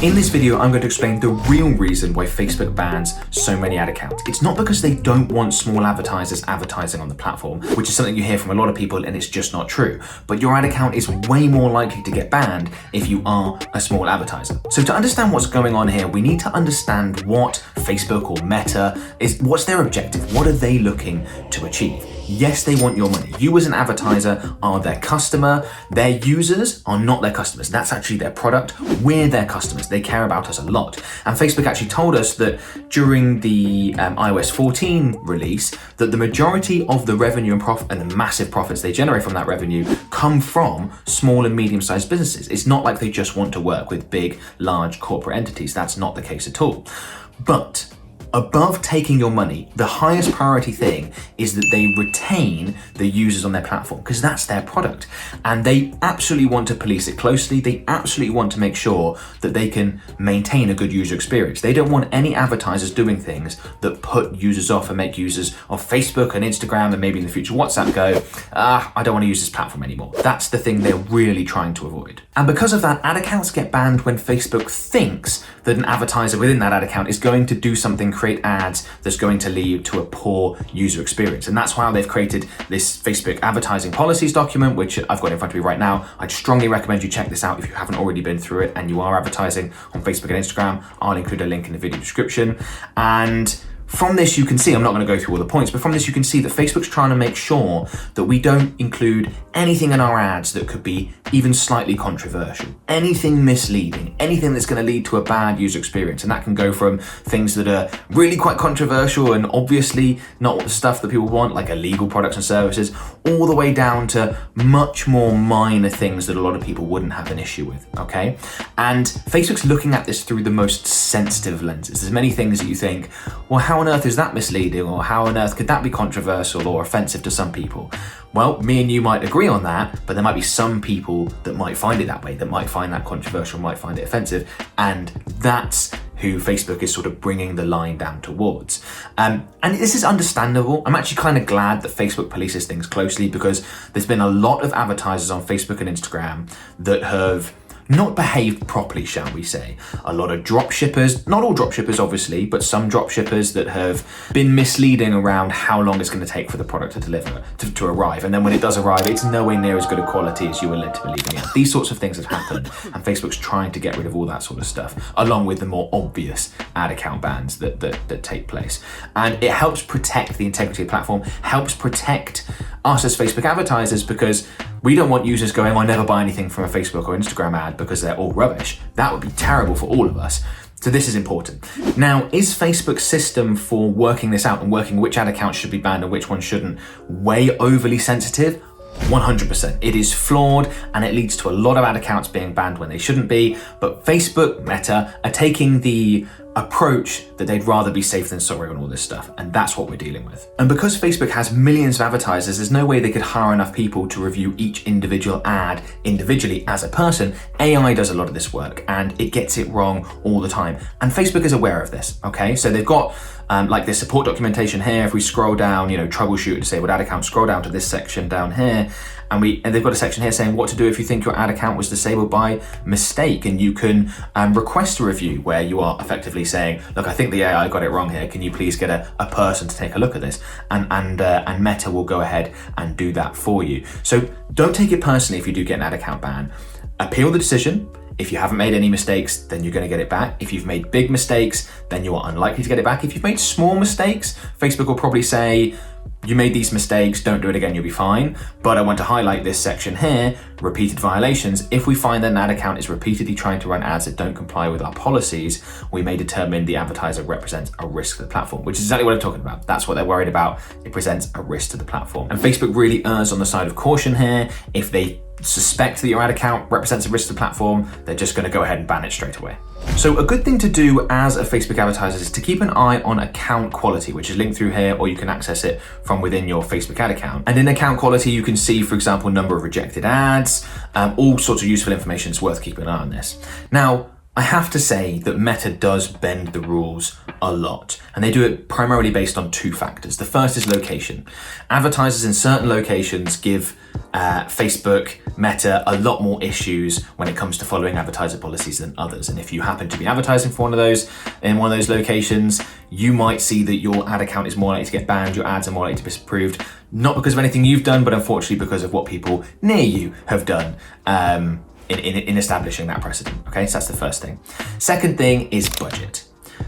In this video, I'm going to explain the real reason why Facebook bans so many ad accounts. It's not because they don't want small advertisers advertising on the platform, which is something you hear from a lot of people and it's just not true. But your ad account is way more likely to get banned if you are a small advertiser. So to understand what's going on here, we need to understand what Facebook or Meta is, what's their objective, what are they looking to achieve? Yes, they want your money. You as an advertiser are their customer. Their users are not their customers. That's actually their product. We're their customers. They care about us a lot. And Facebook actually told us that during the iOS 14 release, that the majority of the revenue and profit and the massive profits they generate from that revenue come from small and medium-sized businesses. It's not like they just want to work with big, large corporate entities. That's not the case at all. But above taking your money, the highest priority thing is that they retain the users on their platform because that's their product. And they absolutely want to police it closely. They absolutely want to make sure that they can maintain a good user experience. They don't want any advertisers doing things that put users off and make users of Facebook and Instagram and maybe in the future WhatsApp go, I don't want to use this platform anymore. That's the thing they're really trying to avoid. And because of that, ad accounts get banned when Facebook thinks that an advertiser within that ad account is going to do something, create ads that's going to lead to a poor user experience. And that's why they've created this Facebook advertising policies document, which I've got in front of me right now. I'd strongly recommend you check this out if you haven't already been through it and you are advertising on Facebook and Instagram. I'll include a link in the video description. And from this, you can see, I'm not going to go through all the points, but from this, you can see that Facebook's trying to make sure that we don't include anything in our ads that could be even slightly controversial, anything misleading, anything that's going to lead to a bad user experience. And that can go from things that are really quite controversial and obviously not the stuff that people want, like illegal products and services, all the way down to much more minor things that a lot of people wouldn't have an issue with, okay? And Facebook's looking at this through the most sensitive lenses. There's many things that you think, well, how on earth is that misleading, or how on earth could that be controversial or offensive to some people? Well, me and you might agree on that, but there might be some people that might find it that way, that might find that controversial, might find it offensive, and that's who Facebook is sort of bringing the line down towards. And this is understandable. I'm actually kind of glad that Facebook polices things closely because there's been a lot of advertisers on Facebook and Instagram that have not behaved properly, shall we say. A lot of drop shippers, not all drop shippers obviously, but some drop shippers that have been misleading around how long it's going to take for the product to deliver, to arrive. And then when it does arrive, it's nowhere near as good a quality as you were led to believe in. These sorts of things have happened, and Facebook's trying to get rid of all that sort of stuff, along with the more obvious ad account bans that take place. And it helps protect the integrity of the platform, helps protect us as Facebook advertisers, because we don't want users going, I never buy anything from a Facebook or Instagram ad because they're all rubbish. That would be terrible for all of us. So this is important. Now, is Facebook's system for working this out and working which ad accounts should be banned and which ones shouldn't way overly sensitive? 100%. It is flawed and it leads to a lot of ad accounts being banned when they shouldn't be, but Facebook, Meta are taking the approach that they'd rather be safe than sorry on all this stuff, and that's what we're dealing with. And because Facebook has millions of advertisers, there's no way they could hire enough people to review each individual ad individually as a person. AI does a lot of this work and it gets it wrong all the time, and Facebook is aware of this, okay? So they've got like this support documentation here. If we scroll down, troubleshoot disabled ad account, scroll down to this section down here, and they've got a section here saying what to do if you think your ad account was disabled by mistake, and you can request a review where you are effectively saying, look, I think the AI got it wrong here. Can you please get a person to take a look at this? And Meta will go ahead and do that for you. So don't take it personally if you do get an ad account ban. Appeal the decision. If you haven't made any mistakes, then you're going to get it back. If you've made big mistakes, then you are unlikely to get it back. If you've made small mistakes, Facebook will probably say, you made these mistakes, don't do it again, you'll be fine. But I want to highlight this section here, repeated violations. If we find that an ad account is repeatedly trying to run ads that don't comply with our policies, we may determine the advertiser represents a risk to the platform, which is exactly what I'm talking about. That's what they're worried about. It presents a risk to the platform. And Facebook really errs on the side of caution here. If they suspect that your ad account represents a risk to the platform, they're just going to go ahead and ban it straight away. So a good thing to do as a Facebook advertiser is to keep an eye on account quality, which is linked through here, or you can access it from within your Facebook ad account. And in account quality, you can see, for example, number of rejected ads, all sorts of useful information. It's worth keeping an eye on this. Now, I have to say that Meta does bend the rules a lot, and they do it primarily based on two factors. The first is location. Advertisers in certain locations give Facebook, Meta a lot more issues when it comes to following advertiser policies than others. And if you happen to be advertising for one of those in one of those locations, you might see that your ad account is more likely to get banned, your ads are more likely to be disapproved, not because of anything you've done, but unfortunately because of what people near you have done. In establishing that precedent. Okay, so that's the first thing. Second thing is budget.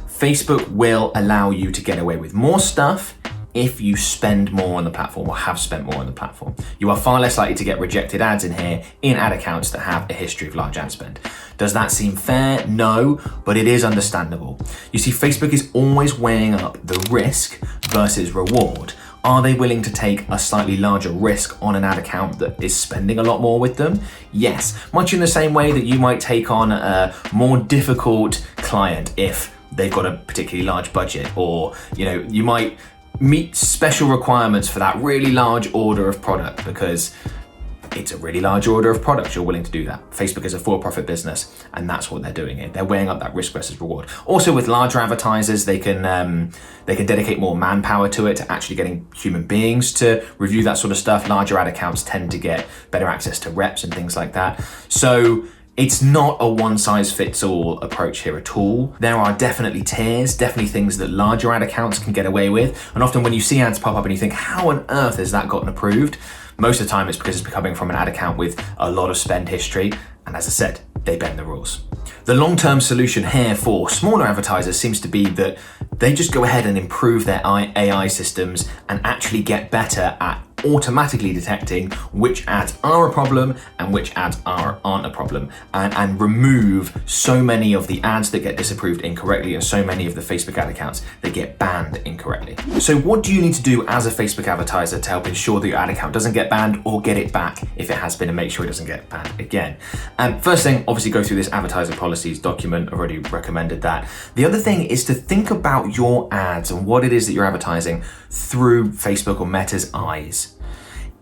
Facebook will allow you to get away with more stuff if you spend more on the platform or have spent more on the platform. You are far less likely to get rejected ads in here in ad accounts that have a history of large ad spend. Does that seem fair? No, but it is understandable. You see, Facebook is always weighing up the risk versus reward. Are they willing to take a slightly larger risk on an ad account that is spending a lot more with them? Yes, much in the same way that you might take on a more difficult client if they've got a particularly large budget, or you might meet special requirements for that really large order of product because it's a really large order of products. You're willing to do that. Facebook is a for-profit business, and that's what they're doing here. They're weighing up that risk versus reward. Also, with larger advertisers, they can dedicate more manpower to it, to actually getting human beings to review that sort of stuff. Larger ad accounts tend to get better access to reps and things like that. So it's not a one-size-fits-all approach here at all. There are definitely tiers, definitely things that larger ad accounts can get away with. And often when you see ads pop up and you think, how on earth has that gotten approved? Most of the time it's because it's coming from an ad account with a lot of spend history. And as I said, they bend the rules. The long-term solution here for smaller advertisers seems to be that they just go ahead and improve their AI systems and actually get better at automatically detecting which ads are a problem and which ads aren't a problem, and remove so many of the ads that get disapproved incorrectly and so many of the Facebook ad accounts that get banned incorrectly. So what do you need to do as a Facebook advertiser to help ensure that your ad account doesn't get banned or get it back if it has been, and make sure it doesn't get banned again? First thing, obviously go through this advertiser policies document. I've already recommended that. The other thing is to think about your ads and what it is that you're advertising through Facebook or Meta's eyes.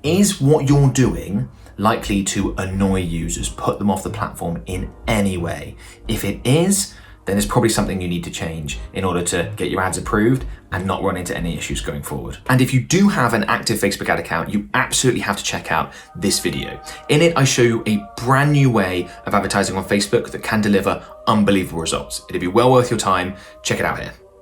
Is what you're doing likely to annoy users, put them off the platform in any way? If it is, then it's probably something you need to change in order to get your ads approved and not run into any issues going forward. And if you do have an active Facebook ad account, you absolutely have to check out this video. In it, I show you a brand new way of advertising on Facebook that can deliver unbelievable results. It'd be well worth your time. Check it out here.